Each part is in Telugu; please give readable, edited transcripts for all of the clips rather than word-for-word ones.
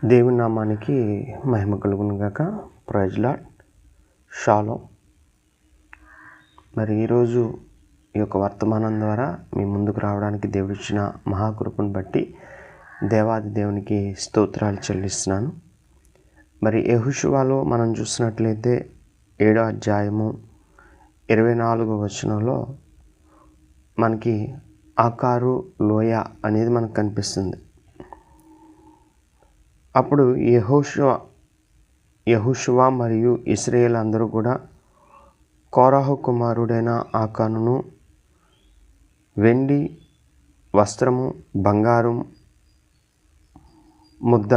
దేవుని నామానికి మహిమ కలుగును గాక. Praise Lord. షాలోమ్. మరి ఈరోజు ఈ యొక్క వర్తమానం ద్వారా మీ ముందుకు రావడానికి దేవుడిచ్చిన మహాకృపను బట్టి దేవాది దేవునికి స్తోత్రాలు చెల్లిస్తున్నాను. మరి యెహోషువలో మనం చూసినట్లయితే 7వ అధ్యాయము 24వ వచనంలో మనకి ఆకారు లోయ అనేది మనకు కనిపిస్తుంది. అప్పుడు యెహోషువ మరియు ఇశ్రాయేలు అందరూ కూడా కోరహు కుమారుడైన ఆకానును వెండి వస్త్రము, బంగారం ముద్ద,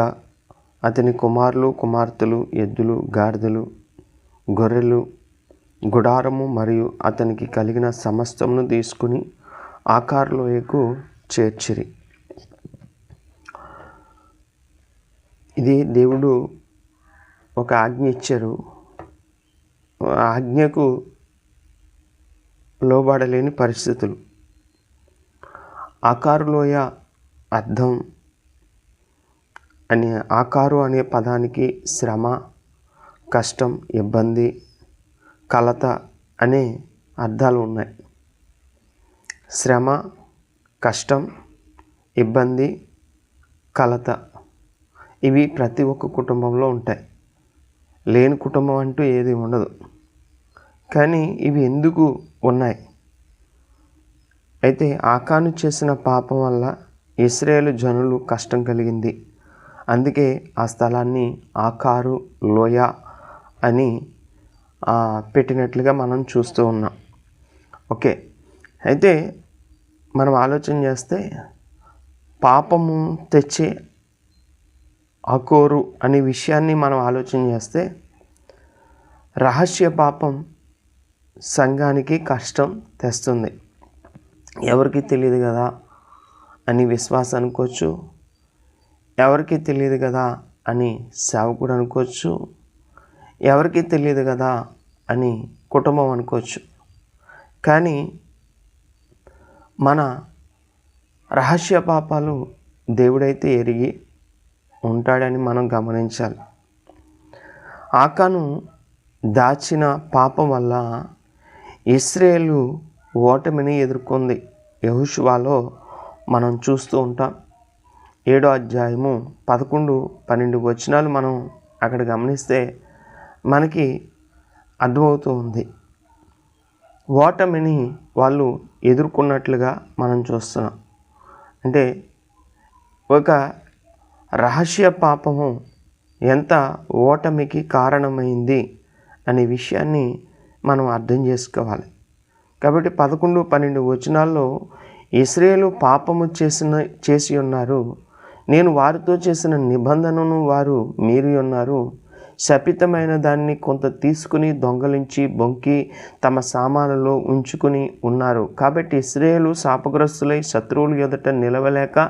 అతని కుమారులు కుమార్తెలు, ఎద్దులు, గాడిదలు, గొర్రెలు, గుడారము మరియు అతనికి కలిగిన సమస్తమును తీసుకుని ఆకారు లోయకు చేర్చిరి. ఇది దేవుడు ఒక ఆజ్ఞ ఇచ్చారు. ఆజ్ఞకు లోబడలేని పరిస్థితులు. ఆకారు లోయ అర్థం ఆకారు అనే పదానికి శ్రమ, కష్టం, ఇబ్బంది, కలత అనే అర్థాలు ఉన్నాయి. శ్రమ, కష్టం, ఇబ్బంది, కలత ఇవి ప్రతి ఒక్క కుటుంబంలో ఉంటాయి. లేని కుటుంబం అంటూ ఏది ఉండదు. కానీ ఇవి ఎందుకు ఉన్నాయి? అయితే ఆకాను చేసిన పాపం వల్ల ఇశ్రాయేలు జనులు కష్టం కలిగింది. అందుకే ఆ స్థలాన్ని ఆకారు లోయ అని పెట్టినట్లుగా మనం చూస్తూ ఉన్నాం. ఓకే, అయితే మనం ఆలోచన చేస్తే పాపము తెచ్చే అకోరు అనే విషయాన్ని మనం ఆలోచన చేస్తే రహస్య పాపం సంఘానికి కష్టం తెస్తుంది. ఎవరికి తెలియదు కదా అని విశ్వాసం అనుకోవచ్చు, ఎవరికి తెలియదు కదా అని సేవకుడు అనుకోవచ్చు, ఎవరికి తెలియదు కదా అని కుటుంబం అనుకోవచ్చు. కానీ మన రహస్య పాపాలు దేవుడైతే ఎరిగి ఉంటాడని మనం గమనించాలి. ఆకాను దాచిన పాపం వల్ల ఇశ్రాయేలు ఓటమిని ఎదుర్కొంది. యెహోషువలో మనం చూస్తూ ఉంటాం. 7వ అధ్యాయము 11-12 వచనాలు మనం అక్కడ గమనిస్తే మనకి అర్థమవుతూ ఉంది. ఓటమిని వాళ్ళు ఎదుర్కొన్నట్లుగా మనం చూస్తున్నాం. అంటే ఒక రహస్య పాపము ఎంత ఓటమికి కారణమైంది అనే విషయాన్ని మనం అర్థం చేసుకోవాలి. కాబట్టి 11-12 వచనాల్లో ఇశ్రాయేలు పాపము చేసి ఉన్నారు, నేను వారితో చేసిన నిబంధనను వారు మీరి ఉన్నారు, శపితమైన దాన్ని కొంత తీసుకుని దొంగలించి బొంకి తమ సామానులో ఉంచుకుని ఉన్నారు. కాబట్టి ఇశ్రాయేలు శాపగ్రస్తులై శత్రువుల ఎదుట నిలవలేక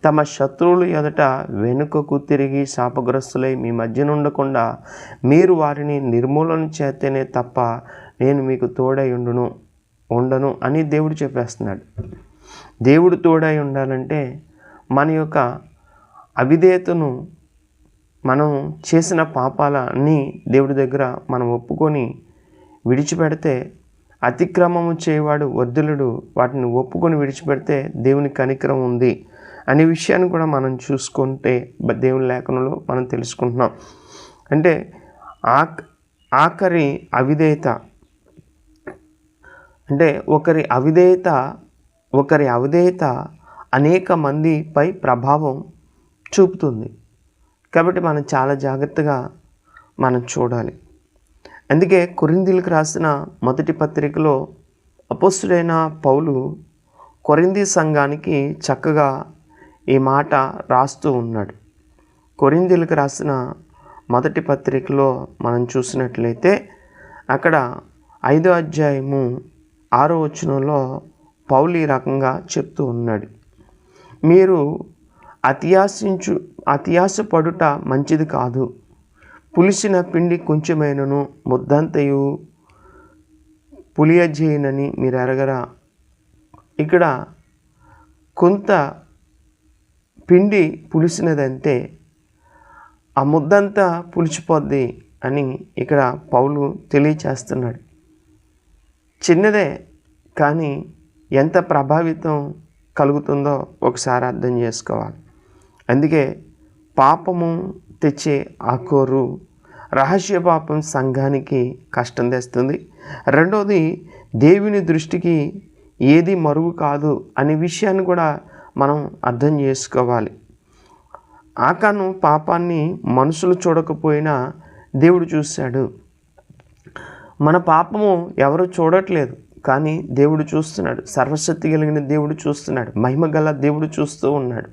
తమ శత్రువుల ఎదుట వెనుకకు తిరిగి శాపగ్రస్తులై మీ మధ్య ఉండకుండా మీరు వారిని నిర్మూలన చేస్తేనే తప్ప నేను మీకు తోడై ఉండను అని దేవుడు చెప్పేస్తున్నాడు. దేవుడు తోడై ఉండాలంటే మన యొక్క అవిధేయతను, మనం చేసిన పాపాలని దేవుడి దగ్గర మనం ఒప్పుకొని విడిచిపెడితే, అతిక్రమము చేయవాడు వర్ధిల్లుడు, వాటిని ఒప్పుకొని విడిచిపెడితే దేవుని కనికరం ఉంది అనే విషయాన్ని కూడా మనం చూసుకుంటే దేవుని లేఖనంలో మనం తెలుసుకుంటున్నాం. అంటే ఆఖరి అవిధేయత అంటే ఒకరి అవిధేయత అనేక మందిపై ప్రభావం చూపుతుంది. కాబట్టి మనం చాలా జాగ్రత్తగా మనం చూడాలి. అందుకే కొరింథీయులకు రాసిన మొదటి పత్రికలో అపోస్తలుడైన పౌలు కొరింథీ సంఘానికి చక్కగా ఈ మాట రాస్తూ ఉన్నాడు. కొరింథీయులకు రాసిన మొదటి పత్రికలో మనం చూసినట్లయితే అక్కడ 5వ అధ్యాయము 6వ వచనంలో పౌలు ఈ రకంగా చెప్తూ ఉన్నాడు. మీరు అత్యాశపడుట మంచిది కాదు. పులిసిన పిండి కొంచెమైనను ముద్దంతయు పులియజేయనని మీరు ఎరగరా. ఇక్కడ కొంత పిండి పులిసినదంటే ఆ ముద్దంతా పులిచిపోద్ది అని ఇక్కడ పౌలు తెలియచేస్తున్నాడు. చిన్నదే కానీ ఎంత ప్రభావితం కలుగుతుందో ఒకసారి అర్థం చేసుకోవాలి. అందుకే పాపము తెచ్చే ఆకోరు, రహస్య పాపం సంఘానికి కష్టం తెస్తుంది. రెండోది, దేవుని దృష్టికి ఏది మరుగు కాదు అనే విషయాన్ని కూడా మనం అర్థం చేసుకోవాలి. ఆకాను పాపాన్ని మనుషులు చూడకపోయినా దేవుడు చూశాడు. మన పాపము ఎవరు చూడట్లేదు, కానీ దేవుడు చూస్తున్నాడు. సర్వశక్తి కలిగిన దేవుడు చూస్తున్నాడు. మహిమ గల దేవుడు చూస్తూ ఉన్నాడు.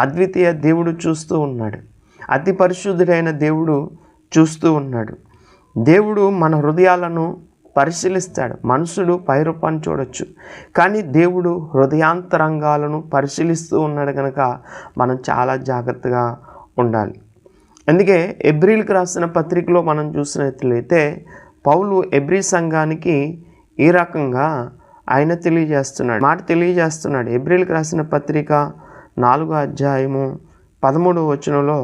అద్వితీయ దేవుడు చూస్తూ ఉన్నాడు. అతి పరిశుద్ధుడైన దేవుడు చూస్తూ ఉన్నాడు. దేవుడు మన హృదయాలను పరిశీలిస్తాడు. మనుషుడు పైరూపాన్ని చూడొచ్చు, కానీ దేవుడు హృదయాంతరంగాలను పరిశీలిస్తూ ఉన్నాడు కనుక మనం చాలా జాగ్రత్తగా ఉండాలి. అందుకే ఎబ్రీలకు రాసిన పత్రికలో మనం చూసినట్లయితే పౌలు ఎబ్రీ సంఘానికి ఈ రకంగా ఆయన తెలియజేస్తున్నాడు. ఎబ్రీలకు రాసిన పత్రిక 4వ అధ్యాయము 13వ వచనంలో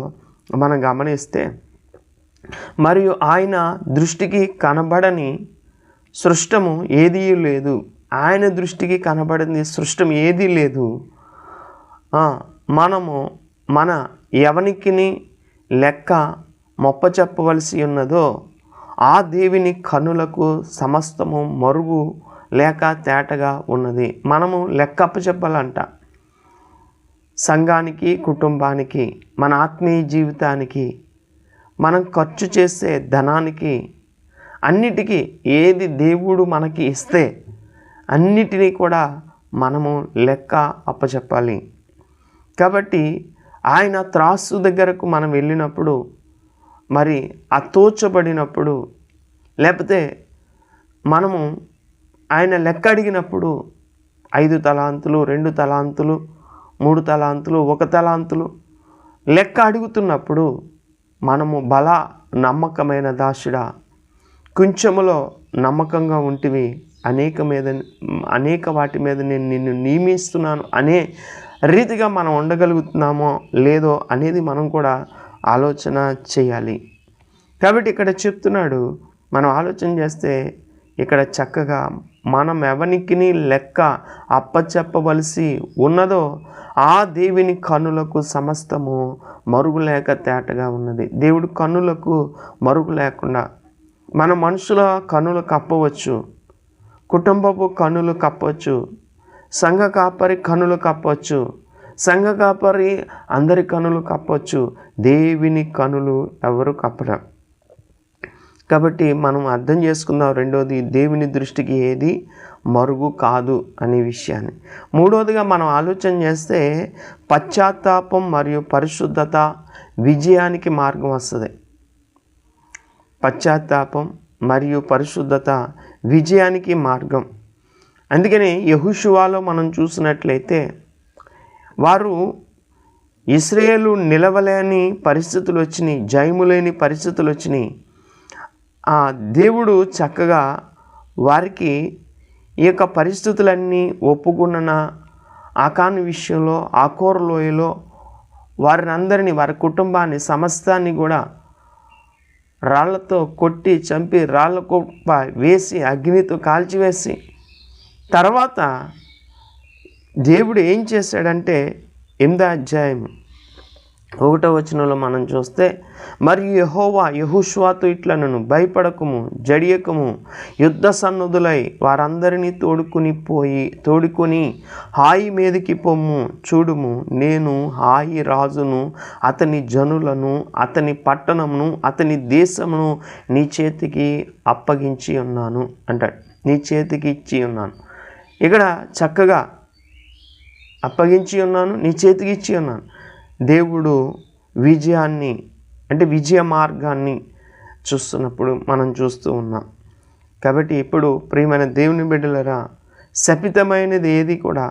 మనం గమనిస్తే, మరియు ఆయన దృష్టికి కనబడని సృష్టము ఏదీ లేదు. ఆయన దృష్టికి కనబడని సృష్టం ఏదీ లేదు. మనము మన ఎవనికిని లెక్క మొప్పచెప్పవలసి ఉన్నదో ఆ దేవుని కన్నులకు సమస్తము మరుగు లేక తేటగా ఉన్నది. మనము లెక్క అప్పచెప్పాలంట. సంఘానికి, కుటుంబానికి, మన ఆత్మీయ జీవితానికి, మనం ఖర్చు చేసే ధనానికి, అన్నిటికీ ఏది దేవుడు మనకి ఇస్తే అన్నిటినీ కూడా మనము లెక్క అప్పచెప్పాలి. కాబట్టి ఆయన త్రాసు దగ్గరకు మనం వెళ్ళినప్పుడు, మరి అతోచబడినప్పుడు, లేకపోతే మనము ఆయన లెక్క అడిగినప్పుడు 5 తలాంతులు, 2 తలాంతులు, 3 తలాంతులు, 1 తలాంతులు లెక్క అడుగుతున్నప్పుడు మనము బల నమ్మకమైన దాసుడా, కొంచెములో నమ్మకంగా ఉంటివి, అనేక వాటి మీద నేను నిన్ను నియమిస్తున్నాను అనే రీతిగా మనం ఉండగలుగుతున్నామో లేదో అనేది మనం కూడా ఆలోచన చేయాలి. కాబట్టి ఇక్కడ చెప్తున్నాడు, మనం ఆలోచన చేస్తే ఇక్కడ చక్కగా మనం ఎవనికిని లెక్క అప్పచెప్పవలసి ఉన్నదో ఆ దేవుని కన్నులకు సమస్తము మరుగు లేక తేటగా ఉన్నది. దేవుడు కన్నులకు మరుగు లేకుండా, మన మనుషుల కన్నులు కప్పవచ్చు, కుటుంబపు కన్నులు కప్పవచ్చు, సంఘ కాపరి కన్నులు కప్పవచ్చు, సంఘ కాపరి అందరి కన్నులు కప్పవచ్చు, దేవుని కన్నులు ఎవరు కప్పరు. కాబట్టి మనం అర్థం చేసుకుందాం. రెండోది, దేవుని దృష్టికి ఏది మరుగు కాదు అనే విషయాన్ని. మూడోదిగా మనం ఆలోచన చేస్తే పశ్చాత్తాపం మరియు పరిశుద్ధత విజయానికి మార్గం వస్తుంది. పశ్చాత్తాపం మరియు పరిశుద్ధత విజయానికి మార్గం. అందుకని యెహోషువలో మనం చూసినట్లయితే వారు ఇశ్రాయేలు నిలవలేని పరిస్థితులు వచ్చినాయి, జయము లేని పరిస్థితులు వచ్చినాయి. దేవుడు చక్కగా వారికి ఈ యొక్క పరిస్థితులన్నీ ఒప్పుకున్న ఆకాను విషయంలో, ఆకోరు లోయలో వారిని, వారి కుటుంబాన్ని, సమస్తాన్ని కూడా రాళ్లతో కొట్టి చంపి, రాళ్ళ కుప్ప వేసి, అగ్నితో కాల్చివేసి, తర్వాత దేవుడు ఏం చేశాడంటే 8వ అధ్యాయం 1వ వచనంలో మనం చూస్తే, మరియు యెహోవా యెహోషువతో ఇట్లనెను, భయపడకము, జడియకము, యుద్ధ సన్నుదులై వారందరినీ తోడుకొని హాయి మీదకి పొమ్ము. చూడుము, నేను హాయి రాజును, అతని జనులను, అతని పట్టణమును, అతని దేశమును నీ చేతికి అప్పగించి ఉన్నాను అంటాడు. నీ చేతికి ఇచ్చి ఉన్నాను. ఇక్కడ చక్కగా అప్పగించి ఉన్నాను, నీ చేతికి ఇచ్చి ఉన్నాను. దేవుడు విజయాన్ని, అంటే విజయ మార్గాన్ని చూస్తున్నప్పుడు మనం చూస్తూ ఉన్నాం. కాబట్టి ఇప్పుడు ప్రియమైన దేవుని బిడ్డలరా, శపితమైనది ఏది కూడా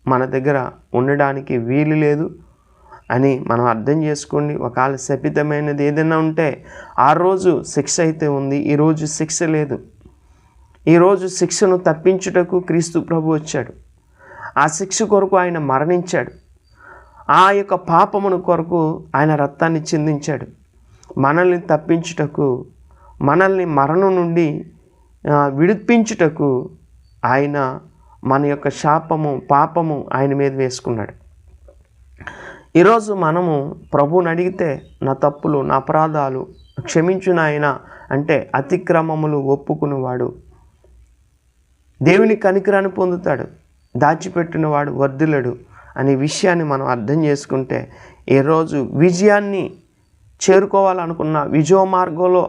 మన దగ్గర ఉండడానికి వీలు లేదు అని మనం అర్థం చేసుకోండి. ఒకవేళ శపితమైనది ఏదైనా ఉంటే ఆ రోజు శిక్ష అయితే ఉంది, ఈరోజు శిక్ష లేదు. ఈరోజు శిక్షను తప్పించుటకు క్రీస్తు ప్రభు వచ్చాడు. ఆ శిక్ష కొరకు ఆయన మరణించాడు. ఆ యొక్క పాపమును కొరకు ఆయన రక్తాన్ని చిందించాడు. మనల్ని తప్పించుటకు, మనల్ని మరణం నుండి విడిపించుటకు ఆయన మన యొక్క శాపము, పాపము ఆయన మీద వేసుకున్నాడు. ఈరోజు మనము ప్రభువుని అడిగితే నా తప్పులు, నా అపరాధాలు క్షమించు నాయనా అంటే అతిక్రమములు ఒప్పుకునేవాడు దేవుని కనికరాన్ని పొందుతాడు, దాచిపెట్టినవాడు వర్ధిల్లడు అనే విషయాన్ని మనం అర్థం చేసుకుంటే ఈరోజు విజయాన్ని చేరుకోవాలనుకున్నా, విజయ మార్గంలో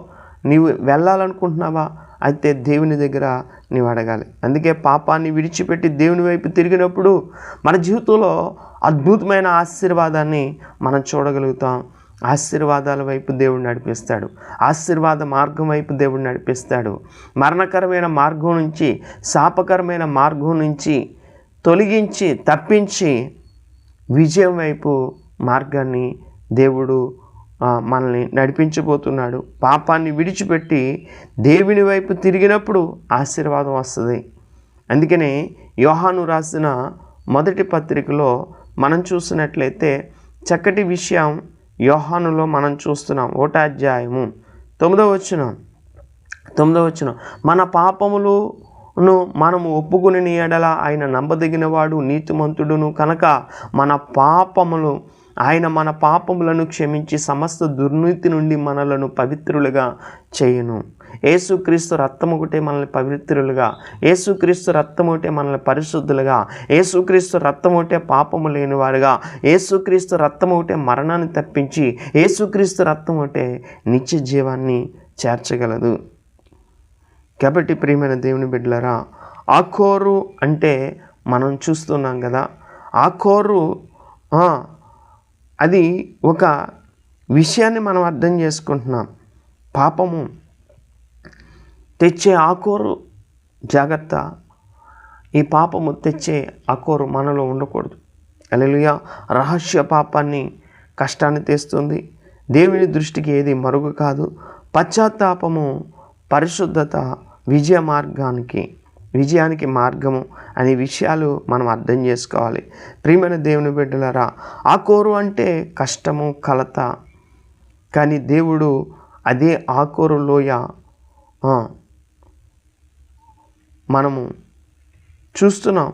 నీవు వెళ్ళాలనుకుంటున్నావా అయితే దేవుని దగ్గర నీవు అడగాలి. అందుకే పాపాన్ని విడిచిపెట్టి దేవుని వైపు తిరిగినప్పుడు మన జీవితంలో అద్భుతమైన ఆశీర్వాదాన్ని మనం చూడగలుగుతాం. ఆశీర్వాదాల వైపు దేవుడు నడిపిస్తాడు, ఆశీర్వాద మార్గం వైపు దేవుడు నడిపిస్తాడు. మరణకరమైన మార్గం నుంచి, శాపకరమైన మార్గం నుంచి తొలగించి, తప్పించి విజయం వైపు మార్గాన్ని దేవుడు మనల్ని నడిపించబోతున్నాడు. పాపాన్ని విడిచిపెట్టి దేవుని వైపు తిరిగినప్పుడు ఆశీర్వాదం వస్తుంది. అందుకనే యోహాను రాసిన మొదటి పత్రికలో మనం చూసినట్లయితే చక్కటి విషయం యోహానులో మనం చూస్తున్నాం. 1వ అధ్యాయము 9వ వచనం, మన పాపములను మనము ఒప్పుకుని ఎడల ఆయన నమ్మదగినవాడు నీతిమంతుడును కనుక ఆయన మన పాపములను క్షమించి సమస్త దుర్నీతి నుండి మనలను పవిత్రులుగా చేయును. యేసుక్రీస్తు రక్తము ఒకటే మనల్ని పవిత్రులుగా, యేసుక్రీస్తు రక్తము ఒకటే మనల్ని పరిశుద్ధులుగా, యేసుక్రీస్తు రక్తము ఒకటే పాపము లేనివారుగా, యేసుక్రీస్తు రక్తము ఒకటే మరణాన్ని తప్పించి, యేసుక్రీస్తు రక్తము ఒకటే నిత్య జీవాన్ని చేర్చగలదు. కాబట్టి ప్రియమైన దేవుని బిడ్డలారా, ఆఖోరు అంటే మనం చూస్తున్నాం కదా, ఆఖోరు అది ఒక విషయాన్ని మనం అర్థం చేసుకుంటున్నాం. పాపము తెచ్చే ఆఖోరు జాగ్రత్త. ఈ పాపము తెచ్చే ఆఖోరు మనలో ఉండకూడదు. హల్లెలూయా. రహస్య పాపాన్ని కష్టాన్ని తెస్తుంది. దేవుని దృష్టికి ఏది మరుగు కాదు. పశ్చాత్తాపము పరిశుద్ధత విజయానికి మార్గము అనే విషయాలు మనం అర్థం చేసుకోవాలి. ప్రియమైన దేవుని బిడ్డలారా, ఆఖోరు అంటే కష్టము, కలత. కానీ దేవుడు అదే ఆఖోరు లోయ మనము చూస్తున్నాం,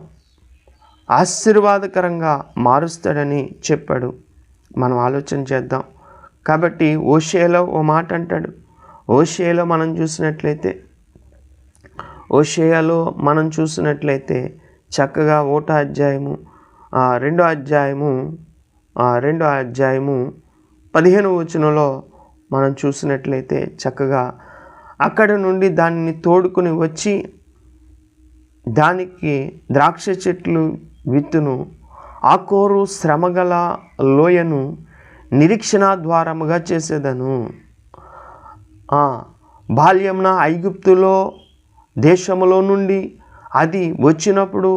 ఆశీర్వాదకరంగా మారుస్తాడని చెప్పాడు. మనం ఆలోచన చేద్దాం. కాబట్టి హోషేయలో ఓ మాట అంటాడు. హోషేయలో మనం చూసినట్లయితే చక్కగా 1వ అధ్యాయము 2వ అధ్యాయము 15వ వచనంలో మనం చూసినట్లయితే చక్కగా అక్కడ నుండి దానిని తోడుకుని వచ్చి దానికి ద్రాక్ష చెట్లు విత్తును, ఆఖోరు శ్రమగల లోయను నిరీక్షణ ద్వారముగా చేసేదను. బాల్యమున ఐగుప్తులో దేశములో నుండి అది వచ్చినప్పుడు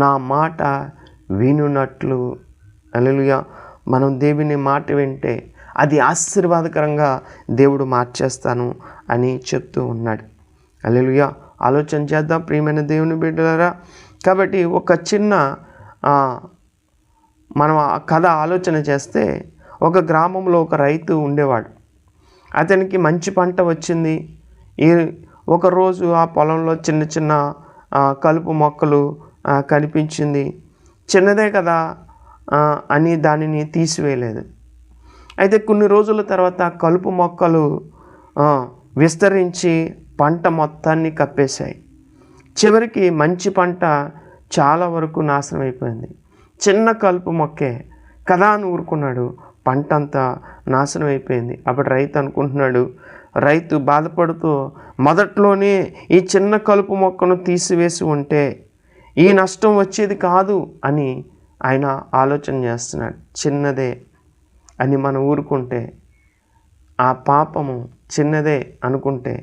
నా మాట వినున్నట్లు. హల్లెలూయా. మనం దేవుని మాట వింటే అది ఆశీర్వాదకరంగా దేవుడు మార్చేస్తాను అని చెప్తూ ఉన్నాడు. హల్లెలూయా. ఆలోచన చేద్దాం ప్రియమైన దేవుని బిడ్డలారా. కాబట్టి ఒక చిన్న మనం ఆ కథ ఆలోచన చేస్తే, ఒక గ్రామంలో ఒక రైతు ఉండేవాడు. అతనికి మంచి పంట వచ్చింది. ఒకరోజు ఆ పొలంలో చిన్న చిన్న కలుపు మొక్కలు కనిపించింది. చిన్నదే కదా అని దానిని తీసివేయలేదు. అయితే కొన్ని రోజుల తర్వాత కలుపు మొక్కలు విస్తరించి పంట మొత్తాన్ని కప్పేశాయి. చివరికి మంచి పంట చాలా వరకు నాశనం అయిపోయింది. చిన్న కలుపు మొక్కే కదా అని ఊరుకున్నాడు, పంట అంతా నాశనం అయిపోయింది. అప్పుడు రైతు బాధపడుతూ మొదట్లోనే ఈ చిన్న కలుపు మొక్కను తీసివేసి ఉంటే ఈ నష్టం వచ్చేది కాదు అని ఆయన ఆలోచన చేస్తున్నాడు. చిన్నదే అని మనం ఊరుకుంటే, ఆ పాపము చిన్నదే అనుకుంటే,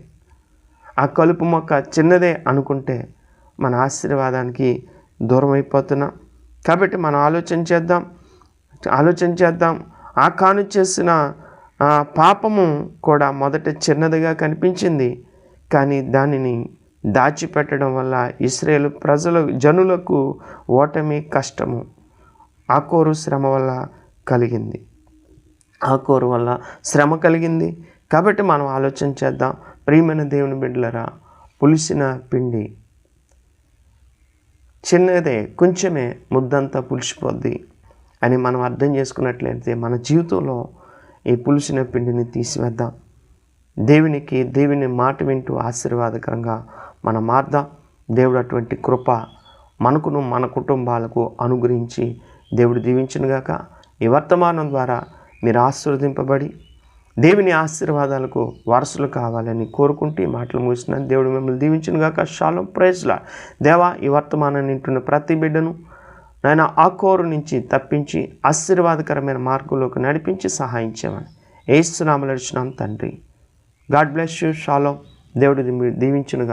ఆ కలుపు మొక్క చిన్నదే అనుకుంటే మన ఆశీర్వాదానికి దూరం అయిపోతున్నాం. కాబట్టి మనం ఆలోచన చేద్దాం. ఆకాను చేసిన పాపము కూడా మొదట చిన్నదిగా కనిపించింది, కానీ దానిని దాచిపెట్టడం వల్ల ఇశ్రాయేలు జనులకు ఓటమి, కష్టము ఆఖోరు శ్రమ వల్ల కలిగింది. ఆకుకూర వల్ల శ్రమ కలిగింది. కాబట్టి మనం ఆలోచన చేద్దాం. ప్రియమైన దేవుని బిడ్డలారా, పులిసిన పిండి చిన్నదే, కొంచెమే ముద్దంతా పులిసిపోద్ది అని మనం అర్థం చేసుకున్నట్లయితే మన జీవితంలో ఈ పులిసిన పిండిని తీసివేద్దాం. దేవుని మాట వింటూ ఆశీర్వాదకరంగా మనం మారదాం. దేవుడు అటువంటి కృప మనకును మన కుటుంబాలకు అనుగ్రహించి దేవుడు దీవించునుగాక. ఈ వర్తమానం ద్వారా మీరు ఆశీర్వదింపబడి దేవుని ఆశీర్వాదాలకు వారసులు కావాలని కోరుకుంటూ ఈ మాటలు ముగిస్తున్నాను. దేవుడు మిమ్మల్ని దీవించునుగాక. షాలోమ్. Praise Lord. దేవా, ఈ వర్తమానాన్ని వింటున్న ప్రతి బిడ్డను నాయన ఆకోరు నుంచి తప్పించి ఆశీర్వాదకరమైన మార్గంలోకి నడిపించి సహాయం చేయమని యేసు నామములో అడుగుచున్నాం తండ్రి. God bless you. షాలోమ్. దేవుడు దీవించునుగాక.